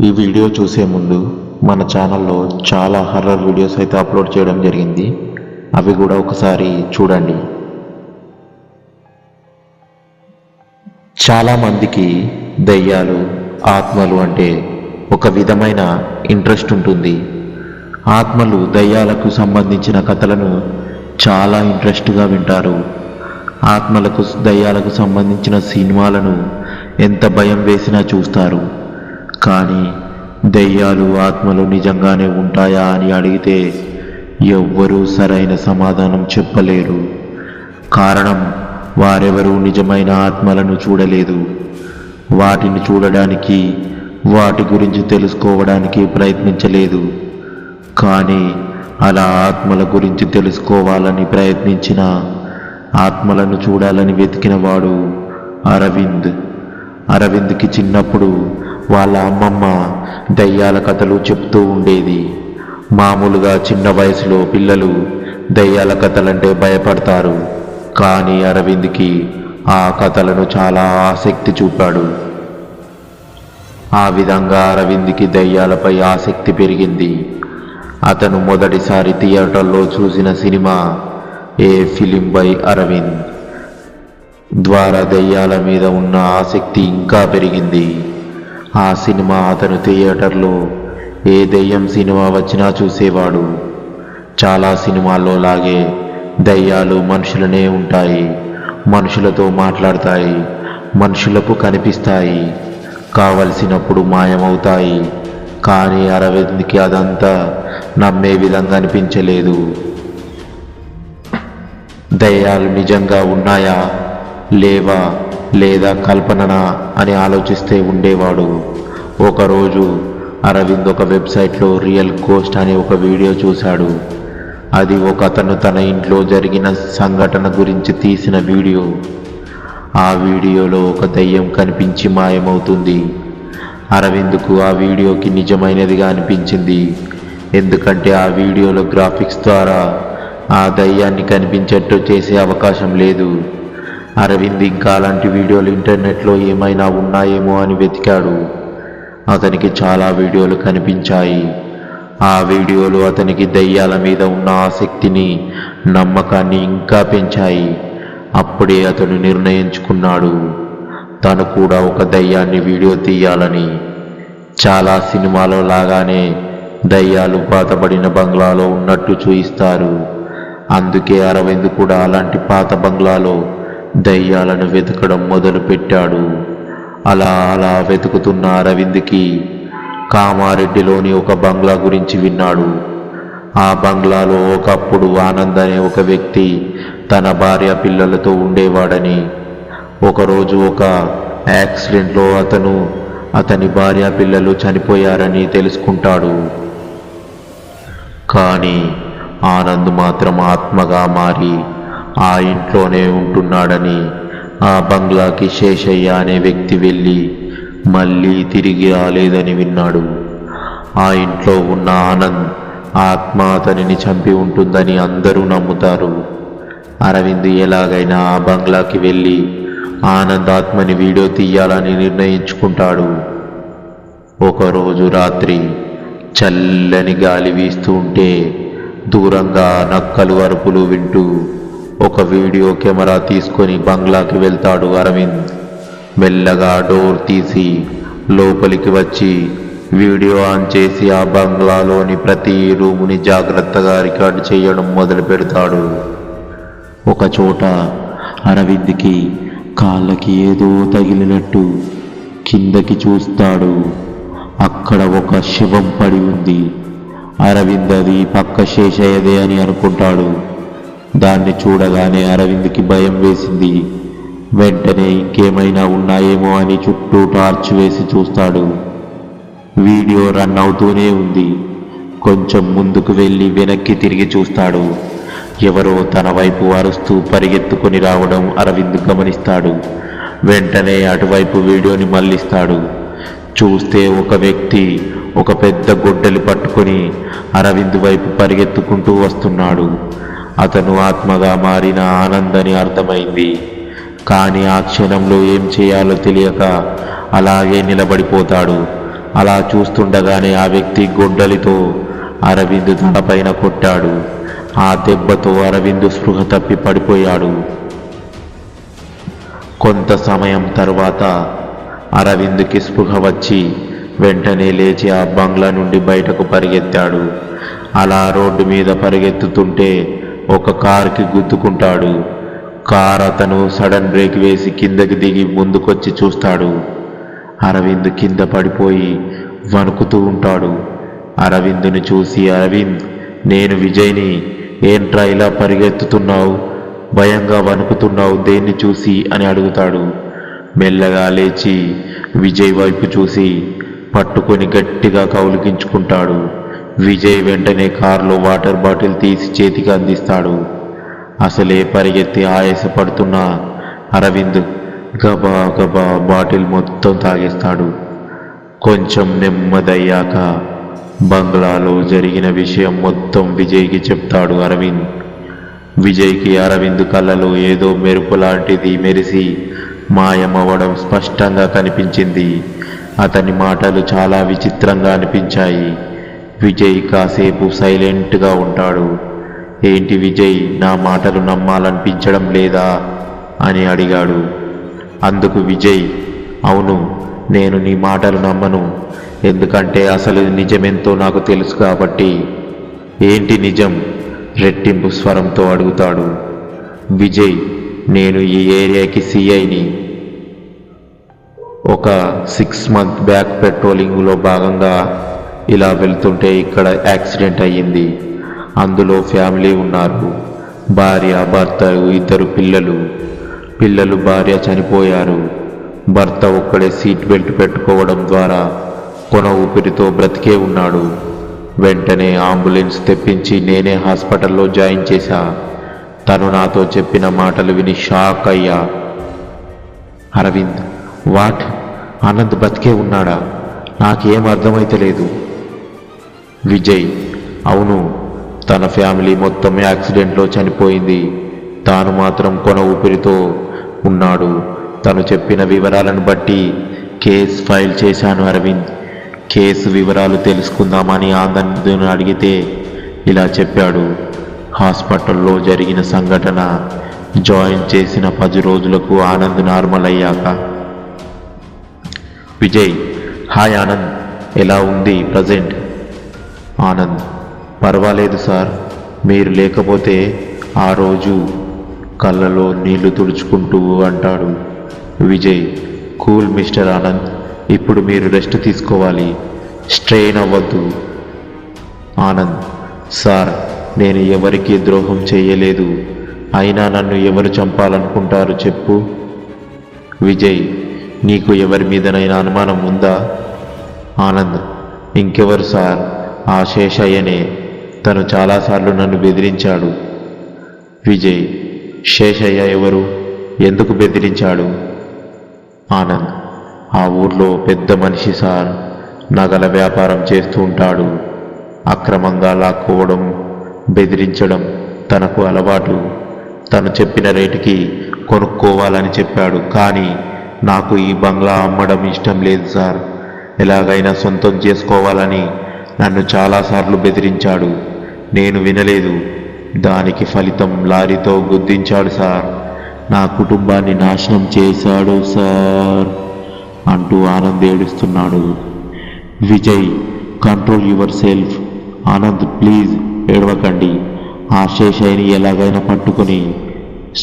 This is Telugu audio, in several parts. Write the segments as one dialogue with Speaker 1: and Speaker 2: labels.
Speaker 1: ఈ వీడియో చూసే ముందు మన ఛానల్లో చాలా హర్రర్ వీడియోస్ అయితే అప్లోడ్ చేయడం జరిగింది. అవి కూడా ఒకసారి చూడండి. చాలామందికి దయ్యాలు, ఆత్మలు అంటే ఒక విధమైన ఇంట్రెస్ట్ ఉంటుంది. ఆత్మలు, దయ్యాలకు సంబంధించిన కథలను చాలా ఇంట్రెస్ట్గా వింటారు. ఆత్మలకు, దయ్యాలకు సంబంధించిన సినిమాలను ఎంత భయం వేసినా చూస్తారు. కానీ దయ్యాలు, ఆత్మలు నిజంగానే ఉంటాయా అని అడిగితే ఎవ్వరూ సరైన సమాధానం చెప్పలేరు. కారణం, వారెవరూ నిజమైన ఆత్మలను చూడలేదు. వాటిని చూడడానికి, వాటి గురించి తెలుసుకోవడానికి ప్రయత్నించలేదు. కానీ అలా ఆత్మల గురించి తెలుసుకోవాలని ప్రయత్నించిన, ఆత్మలను చూడాలని వెతికిన వాడు అరవింద్. అరవింద్కి చిన్నప్పుడు వాళ్ళ అమ్మమ్మ దయ్యాల కథలు చెప్తూ ఉండేది. మామూలుగా చిన్న వయసులో పిల్లలు దయ్యాల కథలంటే భయపడతారు. కానీ అరవింద్కి ఆ కథలను చాలా ఆసక్తి చూపాడు. ఆ విధంగా అరవింద్కి దయ్యాలపై ఆసక్తి పెరిగింది. అతను మొదటిసారి థియేటర్లో చూసిన cinema a film by Aravind ద్వారా దయ్యాల మీద ఉన్న ఆసక్తి ఇంకా పెరిగింది. ఆ సినిమా అతను థియేటర్లో ఏ దయ్యం సినిమా వచ్చినా చూసేవాడు. చాలా సినిమాల్లో లాగే దయ్యాలు మనుషులనే ఉంటాయి, మనుషులతో మాట్లాడతాయి, మనుషులకు కనిపిస్తాయి, కావలసినప్పుడు మాయమవుతాయి. కానీ అరవింద్కి అదంతా నమ్మే విధంగా అనిపించలేదు. దయ్యాలు నిజంగా ఉన్నాయా, లేవా, లేదా కల్పననా అని ఆలోచిస్తే ఉండేవాడు. ఒకరోజు అరవింద్ ఒక వెబ్సైట్లో రియల్ గోస్ట్ అనే ఒక వీడియో చూశాడు. అది ఒక అతను తన ఇంట్లో జరిగిన సంఘటన గురించి తీసిన వీడియో. ఆ వీడియోలో ఒక దయ్యం కనిపించి మాయమవుతుంది. అరవింద్కు ఆ వీడియోకి నిజమైనదిగా అనిపించింది. ఎందుకంటే ఆ వీడియోలో గ్రాఫిక్స్ ద్వారా ఆ దయ్యాన్ని కనిపించేట్టు చేసే అవకాశం లేదు. అరవింద్ ఇంకా అలాంటి వీడియోలు ఇంటర్నెట్లో ఏమైనా ఉన్నాయేమో అని వెతికాడు. అతనికి చాలా వీడియోలు కనిపించాయి. ఆ వీడియోలు అతనికి దయ్యాల మీద ఉన్న ఆసక్తిని, నమ్మకాన్ని ఇంకా పెంచాయి. అప్పుడే అతను నిర్ణయించుకున్నాడు, తను కూడా ఒక దయ్యాన్ని వీడియో తీయాలని. చాలా సినిమాలో లాగానే దయ్యాలు పాతబడిన బంగ్లాలో ఉన్నట్టు చూయిస్తారు. అందుకే అరవింద్ కూడా అలాంటి పాత బంగ్లాలో దయ్యాలను వెతకడం మొదలుపెట్టాడు. అలా వెతుకుతున్న అరవింద్కి కామారెడ్డిలోని ఒక బంగ్లా గురించి విన్నాడు. ఆ బంగ్లాలో ఒకప్పుడు ఆనంద్ అనే ఒక వ్యక్తి తన భార్య, పిల్లలతో ఉండేవాడని, ఒకరోజు ఒక యాక్సిడెంట్లో అతని భార్య, పిల్లలు చనిపోయారని తెలుసుకుంటాడు. కానీ ఆనంద్ మాత్రం ఆత్మగా మారి ఆ ఇంట్లోనే ఉంటున్నాడని, ఆ బంగ్లాకి శేషయ్య అనే వ్యక్తి వెళ్ళి మళ్ళీ తిరిగి రాలేదని విన్నాడు. ఆ ఇంట్లో ఉన్న ఆనంద్ ఆత్మ అతనిని చంపి ఉంటుందని అందరూ నమ్ముతారు. అరవింద్ ఎలాగైనా ఆ బంగ్లాకి వెళ్ళి ఆనంద్ ఆత్మని వీడియో తీయాలని నిర్ణయించుకుంటాడు. ఒకరోజు రాత్రి చల్లని గాలి వీస్తూ ఉంటే దూరంగా నక్కలు అరుపులు వింటూ ఒక వీడియో కెమెరా తీసుకొని బంగ్లాకి వెళ్తాడు అరవింద్. మెల్లగా డోర్ తీసి లోపలికి వచ్చి వీడియో ఆన్ చేసి ఆ బంగ్లాలోని ప్రతి రూముని జాగ్రత్తగా రికార్డ్ చేయడం మొదలు పెడతాడు. ఒక చోట అరవింద్కి కాళ్ళకి ఏదో తగిలినట్టు కిందకి చూస్తాడు. అక్కడ ఒక శవం పడి ఉంది. అరవింద్ అది పక్క శేషయ్యదే అని అనుకుంటాడు. దాన్ని చూడగానే అరవింద్కి భయం వేసింది. వెంటనే ఇంకేమైనా ఉన్నాయేమో అని చుట్టూ టార్చ్ వేసి చూస్తాడు. వీడియో రన్ అవుతూనే ఉంది. కొంచెం ముందుకు వెళ్ళి వెనక్కి తిరిగి చూస్తాడు. ఎవరో తన వైపు అరుస్తూ పరిగెత్తుకొని రావడం అరవింద్ గమనిస్తాడు. వెంటనే అటువైపు వీడియోని మళ్ళిస్తాడు. చూస్తే ఒక వ్యక్తి ఒక పెద్ద గొడ్డలి పట్టుకొని అరవింద్ వైపు పరిగెత్తుకుంటూ వస్తున్నాడు. అతను ఆత్మగా మారిన ఆనంద్ అని అర్థమైంది. కానీ ఆ క్షణంలో ఏం చేయాలో తెలియక అలాగే నిలబడిపోతాడు. అలా చూస్తుండగానే ఆ వ్యక్తి గొడ్డలితో అరవింద్ తలపైన కొట్టాడు. ఆ దెబ్బతో అరవింద్ స్పృహ తప్పి పడిపోయాడు. కొంత సమయం తర్వాత అరవింద్కి స్పృహ వచ్చి వెంటనే లేచి ఆ బంగ్లా నుండి బయటకు పరిగెత్తాడు. అలా రోడ్డు మీద పరిగెత్తుతుంటే ఒక కారుకి గుద్దుకుంటాడు. కార్ అతను సడన్ బ్రేక్ వేసి కిందకి దిగి ముందుకొచ్చి చూస్తాడు. అరవింద్ కింద పడిపోయి వణుకుతూ ఉంటాడు. అరవింద్ని చూసి, అరవింద్, నేను విజయ్ని, ఏంట్రా ఇలా పరిగెత్తుతున్నావు, భయంగా వణుకుతున్నావు, దేన్ని చూసి అని అడుగుతాడు. మెల్లగా లేచి విజయ్ వైపు చూసి పట్టుకొని గట్టిగా కౌలికించుకుంటాడు. విజయ్ వెంటనే కారులో వాటర్ బాటిల్ తీసి చేతికి అందిస్తాడు. అసలే పరిగెత్తి ఆయాసపడుతున్న అరవింద్ గబా గబా బాటిల్ మొత్తం తాగేస్తాడు. కొంచెం నెమ్మదయ్యాక బంగ్లాలో జరిగిన విషయం మొత్తం విజయ్కి చెప్తాడు అరవింద్. విజయ్కి అరవింద్ కళ్ళలో ఏదో మెరుపు లాంటిది మెరిసి మాయమవ్వడం స్పష్టంగా కనిపించింది. అతని మాటలు చాలా విచిత్రంగా అనిపించాయి. విజయ్ కాసేపు సైలెంట్గా ఉంటాడు. ఏంటి విజయ్, నా మాటలు నమ్మాలనిపించడం లేదా అని అడిగాడు. అందుకు విజయ్, అవును, నేను నీ మాటలు నమ్మను, ఎందుకంటే అసలు నిజమెంతో నాకు తెలుసు కాబట్టి. ఏంటి నిజం? రెట్టింపు స్వరంతో అడుగుతాడు. విజయ్, నేను ఈ ఏరియాకి సిఐని. ఒక 6 months బ్యాక్ పెట్రోలింగ్లో భాగంగా ఇలా వెళ్తుంటే ఇక్కడ యాక్సిడెంట్ అయ్యింది. అందులో ఫ్యామిలీ ఉన్నారు, భార్య, భర్త, 2 పిల్లలు. భార్య చనిపోయారు. భర్త ఒక్కడే సీట్ బెల్ట్ పెట్టుకోవడం ద్వారా కొన ఊపిరితో బ్రతికే ఉన్నాడు. వెంటనే అంబులెన్స్ తెప్పించి నేనే హాస్పిటల్లో జాయిన్ చేశా. తను నాతో చెప్పిన మాటలు విని షాక్ అయ్యా. అరవింద్, వాట్? ఆనంద్ బతికే ఉన్నాడా? నాకేం అర్థమైతలేదు. విజయ్, అవును, తన ఫ్యామిలీ మొత్తం యాక్సిడెంట్లో చనిపోయింది. తాను మాత్రం కొన ఊపిరితో ఉన్నాడు. తను చెప్పిన వివరాలను బట్టి కేసు ఫైల్ చేశాను అరవింద్. కేసు వివరాలు తెలుసుకుందామని ఆనంద్ను అడిగితే ఇలా చెప్పాడు. హాస్పిటల్లో జరిగిన సంఘటన జాయిన్ చేసిన 10 రోజులకు ఆనంద్ నార్మల్ అయ్యాక. విజయ్, హాయ్ ఆనంద్, ఎలా ఉంది ప్రజెంట్? ఆనంద్, పర్వాలేదు సార్, మీరు లేకపోతే ఆ రోజు కళ్ళలో నీళ్లు తుడుచుకుంటూ అంటాడు. విజయ్, కూల్ మిస్టర్ ఆనంద్, ఇప్పుడు మీరు రెస్ట్ తీసుకోవాలి, స్ట్రెయిన్ అవ్వద్దు. ఆనంద్, సార్, నేను ఎవరికీ ద్రోహం చేయలేదు, అయినా నన్ను ఎవరు చంపాలనుకుంటారు చెప్పు? విజయ్, నీకు ఎవరి మీదనైనా అనుమానం ఉందా? ఆనంద్, ఇంకెవరు సార్, ఆ శేషయ్యనే. తను చాలాసార్లు నన్ను బెదిరించాడు. విజయ్, శేషయ్య ఎవరు? ఎందుకు బెదిరించాడు? ఆనంద్, ఆ ఊర్లో పెద్ద మనిషి సార్, నగల వ్యాపారం చేస్తూ ఉంటాడు. అక్రమంగా లాక్కోవడం, బెదిరించడం తనకు అలవాటు. తను చెప్పిన రేటుకి కొనుక్కోవాలని చెప్పాడు. కానీ నాకు ఈ బంగ్లా అమ్మడం ఇష్టం లేదు సార్. ఎలాగైనా సొంతం చేసుకోవాలని నన్ను చాలాసార్లు బెదిరించాడు. నేను వినలేదు. దానికి ఫలితం లారీతో గుద్దించాడు సార్. నా కుటుంబాన్ని నాశనం చేశాడు సార్ అంటూ ఆనంద్ ఏడుస్తున్నాడు. Vijay, control yourself. Anand, please ఏడవకండి. ఆ శేషయ్యని ఎలాగైనా పట్టుకొని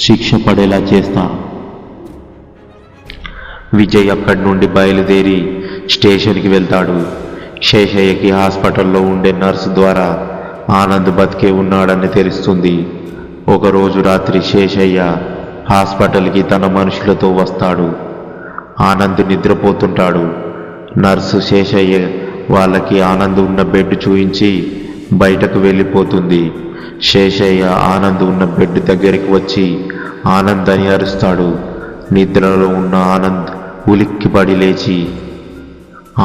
Speaker 1: శిక్ష పడేలా చేస్తా. విజయ్ అక్కడి నుండి బయలుదేరి స్టేషన్కి వెళ్తాడు. శేషయ్యకి హాస్పిటల్లో ఉండే నర్సు ద్వారా ఆనంద్ బతికే ఉన్నాడని తెలుస్తుంది. ఒకరోజు రాత్రి శేషయ్య హాస్పిటల్కి తన మనుషులతో వస్తాడు. ఆనంద్ నిద్రపోతుంటాడు. నర్సు శేషయ్య వాళ్ళకి ఆనంద్ ఉన్న బెడ్ చూయించి బయటకు వెళ్ళిపోతుంది. శేషయ్య ఆనంద్ ఉన్న బెడ్ దగ్గరికి వచ్చి ఆనంద్ అని అరుస్తాడు. నిద్రలో ఉన్న ఆనంద్ ఉలిక్కిపడి లేచి,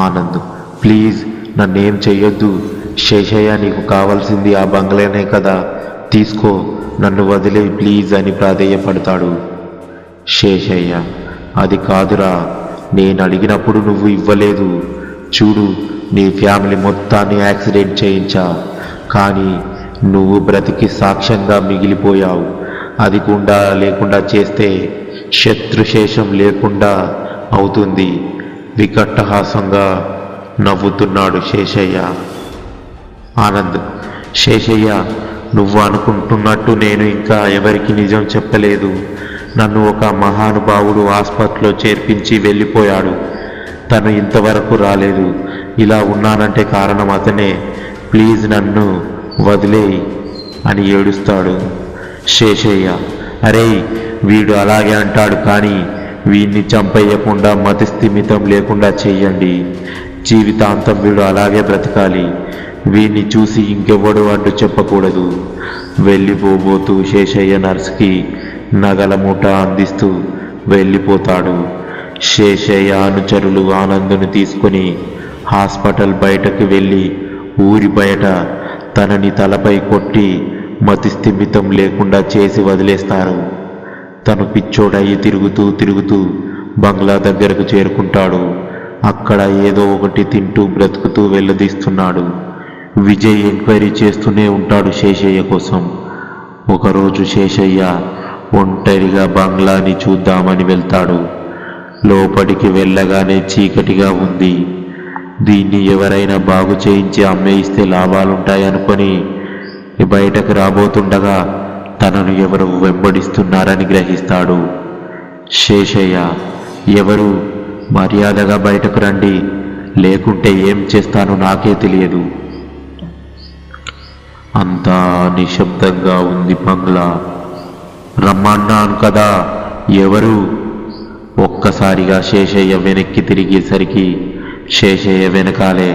Speaker 1: ఆనంద్, ప్లీజ్ నన్నేం చెయ్యొద్దు. శేషయ్య, నీకు కావాల్సింది ఆ బంగ్లానే కదా, తీసుకో, నన్ను వదిలే ప్లీజ్ అని ప్రాధేయపడతాడు. శేషయ్య, అది కాదురా, నేను అడిగినప్పుడు నువ్వు ఇవ్వలేదు. చూడు, నీ ఫ్యామిలీ మొత్తాన్ని యాక్సిడెంట్ చేయించా, కానీ నువ్వు బ్రతికి సాక్ష్యంగా మిగిలిపోయావు. అది కూడా లేకుండా చేస్తే శత్రుశేషం లేకుండా అవుతుంది. వికట్టహాసంగా నవ్వుతున్నాడు శేషయ్య. ఆనంద్, శేషయ్య, నువ్వు అనుకుంటున్నట్టు నేను ఇంకా ఎవరికి నిజం చెప్పలేదు. నన్ను ఒక మహానుభావుడు హాస్పిటల్లో చేర్పించి వెళ్ళిపోయాడు. తను ఇంతవరకు రాలేదు. ఇలా ఉన్నానంటే కారణం అతనే. ప్లీజ్ నన్ను వదిలేయి అని ఏడుస్తాడు శేషయ్య. అరే, వీడు అలాగే అంటాడు, కానీ వీడిని చంపేయకుండా మతిస్థిమితం లేకుండా చెయ్యండి. జీవితాంతం వీడు అలాగే బ్రతకాలి. వీడిని చూసి ఇంకెవ్వడు అడ్డు చెప్పకూడదు. వెళ్ళిపోబోతూ శేషయ్య నర్స్కి నగల మూట అందిస్తూ వెళ్ళిపోతాడు. శేషయ్య అనుచరులు ఆనందుని తీసుకొని హాస్పిటల్ బయటకు వెళ్ళి ఊరి బయట తనని తలపై కొట్టి మతిస్థిమితం లేకుండా చేసి వదిలేస్తారు. తను పిచ్చోడయ్యి తిరుగుతూ బంగ్లా దగ్గరకు చేరుకుంటాడు. అక్కడ ఏదో ఒకటి తింటూ బ్రతుకుతూ వెళ్ళదీస్తున్నాడు. విజయ్ ఎంక్వైరీ చేస్తూనే ఉంటాడు శేషయ్య కోసం. ఒకరోజు శేషయ్య ఒంటరిగా బంగ్లాని చూద్దామని వెళ్తాడు. లోపలికి వెళ్ళగానే చీకటిగా ఉంది. దీన్ని ఎవరైనా బాగు చేయించి అమ్మేయిస్తే లాభాలుంటాయనుకొని బయటకు రాబోతుండగా తనను ఎవరు వెంబడిస్తున్నారని గ్రహిస్తాడు. శేషయ్య, ఎవరు? మర్యాదగా బయటకు రండి, లేకుంటే ఏం చేస్తానో నాకే తెలియదు. అంతా నిశ్శబ్దంగా ఉంది బంగ్లా. రమ్మన్నాను కదా, ఎవరు? ఒక్కసారిగా శేషయ్య వెనక్కి తిరిగేసరికి శేషయ్య వెనకాలే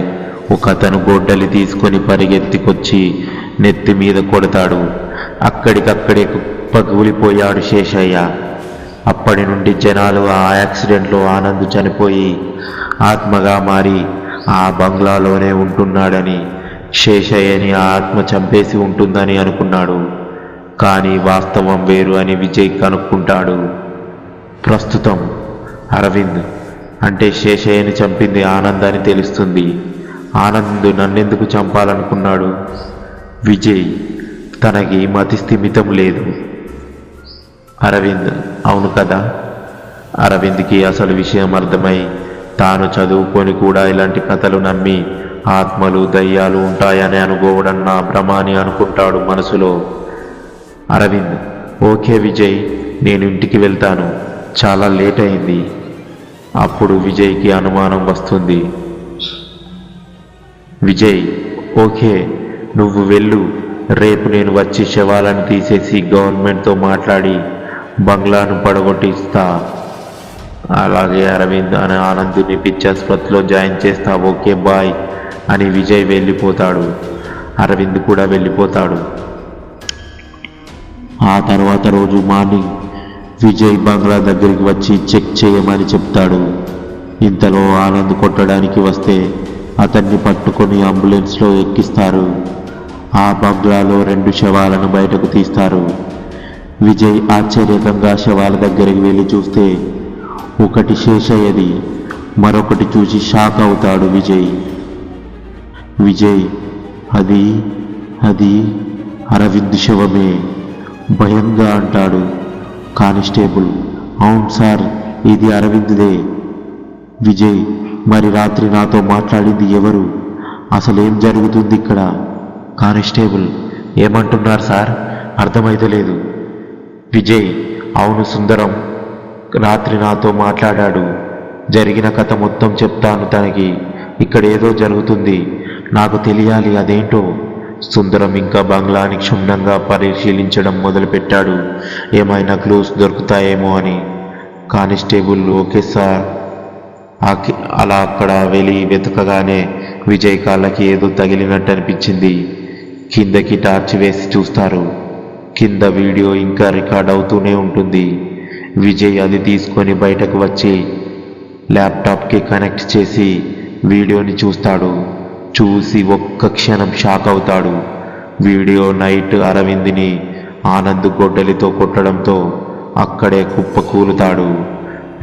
Speaker 1: ఒకతను గొడ్డలి తీసుకొని పరిగెత్తికొచ్చి నెత్తి మీద కొడతాడు. అక్కడికక్కడే కుప్పకూలిపోయాడు శేషయ్య. అప్పటి నుండి జనాలు ఆ యాక్సిడెంట్లో ఆనంద్ చనిపోయి ఆత్మగా మారి ఆ బంగ్లాలోనే ఉంటున్నాడని, శేషయ్యని ఆ ఆత్మ చంపేసి ఉంటుందని అనుకున్నాడు. కానీ వాస్తవం వేరు అని విజయ్ కనుక్కుంటాడు. ప్రస్తుతం అరవింద్ అంటే శేషయ్యని చంపింది ఆనంద్ అని తెలుస్తుంది. ఆనంద్ నన్నెందుకు చంపాలనుకున్నాడు? విజయ్, తనకి మతిస్థిమితం లేదు. అరవింద్, అవును కదా. అరవింద్కి అసలు విషయం అర్థమై తాను చదువుకొని కూడా ఇలాంటి కథలు నమ్మి ఆత్మలు దయ్యాలు ఉంటాయని అనుకోవడం నా భ్రమ అని అనుకుంటాడు మనసులో. అరవింద్, ఓకే విజయ్, నేను ఇంటికి వెళ్తాను, చాలా లేట్ అయింది. అప్పుడు విజయ్కి అనుమానం వస్తుంది. విజయ్, ఓకే, నువ్వు వెళ్ళు. రేపు నేను వచ్చి శవాలను తీసేసి గవర్నమెంట్తో మాట్లాడి బంగ్లాను పడగొట్టిస్తా. అలాగే అరవింద్ అని ఆనంద్ని పిచ్చాసుపత్రిలో జాయిన్ చేస్తా. ఓకే బాయ్ అని విజయ్ వెళ్ళిపోతాడు. అరవింద్ కూడా వెళ్ళిపోతాడు. ఆ తర్వాత రోజు మార్నింగ్ విజయ్ బంగ్లా దగ్గరికి వచ్చి చెక్ చేయమని చెప్తాడు. ఇంతలో ఆనంద్ కొట్టడానికి వస్తే అతన్ని పట్టుకొని అంబులెన్స్లో ఎక్కిస్తారు. ఆ బంగ్లాలో 2 శవాలను బయటకు తీస్తారు. విజయ్ ఆశ్చర్యకంగా శవాల దగ్గరికి వెళ్ళి చూస్తే ఒకటి శేషయ్యది, మరొకటి చూసి షాక్ అవుతాడు విజయ్. విజయ్, అది అరవింద్ శవమే భయంగా అంటాడు. కానిస్టేబుల్, అవును సార్, ఇది అరవింద్దే. విజయ్, మరి రాత్రి నాతో మాట్లాడింది ఎవరు? అసలేం జరుగుతుంది ఇక్కడ? కానిస్టేబుల్, ఏమంటున్నారు సార్? అర్థమైతలేదు. విజయ్, అవును సుందరం, రాత్రి నాతో మాట్లాడాడు. జరిగిన కథ మొత్తం చెప్తాను తనకి. ఇక్కడ ఏదో జరుగుతుంది, నాకు తెలియాలి, అదేంటో. సుందరం ఇంకా బంగ్లాని క్షుణ్ణంగా పరిశీలించడం మొదలుపెట్టాడు. ఏమైనా క్లూస్ దొరుకుతాయేమో అని. Constable, okay sir. అలా అక్కడ వెళ్ళి వెతకగానే విజయ్ కాళ్ళకి ఏదో తగిలినట్టు అనిపించింది. కిందకి టార్చ్ వేసి చూస్తారు. కింద వీడియో ఇంకా రికార్డ్ అవుతూనే ఉంటుంది. విజయ్ అది తీసుకొని బయటకు వచ్చి ల్యాప్టాప్కి కనెక్ట్ చేసి వీడియోని చూస్తాడు. చూసి ఒక్క క్షణం షాక్ అవుతాడు. వీడియో నైట్ అరవింద్ని ఆనంద్ గొడ్డలితో కొట్టడంతో అక్కడే కుప్పకూలుతాడు.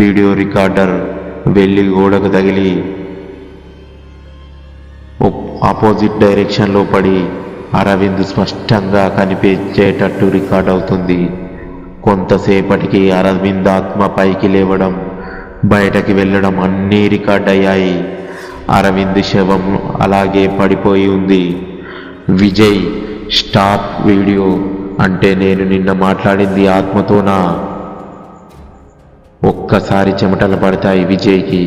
Speaker 1: వీడియో రికార్డర్ వెళ్ళి గోడకు తగిలి ఆపోజిట్ డైరెక్షన్లో పడి అరవింద్ స్పష్టంగా కనిపించేటట్టు రికార్డ్ అవుతుంది. కొంతసేపటికి అరవింద్ ఆత్మ పైకి లేవడం, బయటకి వెళ్ళడం అన్నీ రికార్డ్ అయ్యాయి. అరవింద్ శవం అలాగే పడిపోయి ఉంది. Vijay, stop video. అంటే నేను నిన్న మాట్లాడింది ఆత్మతోనా? ఒక్కసారి చెమటలు పడతాయి విజయ్కి.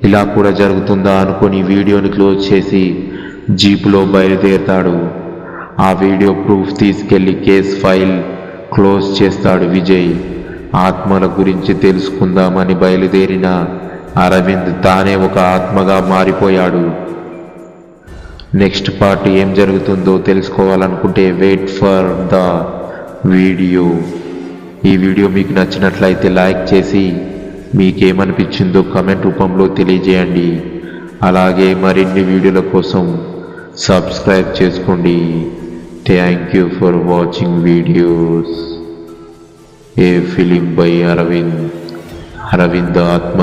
Speaker 1: ఇలా కూడా జరుగుతుందా అనుకుని వీడియోని క్లోజ్ చేసి జీపులో బయలుదేరతాడు. ఆ వీడియో ప్రూఫ్ తీసుకెళ్లి కేస్ ఫైల్ క్లోజ్ చేస్తాడు విజయ్. ఆత్మల గురించి తెలుసుకుందామని బయలుదేరిన అరవింద్ తానే ఒక ఆత్మగా మారిపోయాడు. నెక్స్ట్ పార్ట్ ఏం జరుగుతుందో తెలుసుకోవాలనుకుంటే వెయిట్ ఫర్ ద వీడియో. ఈ వీడియో మీకు నచ్చినట్లయితే లైక్ చేసి మీకేమనిపించిందో కామెంట్ రూపంలో తెలియజేయండి. అలాగే మరిన్ని వీడియోల కోసం సబ్స్క్రైబ్ చేసుకోండి. Thank you for watching videos. A film by Aravind ఆత్మ.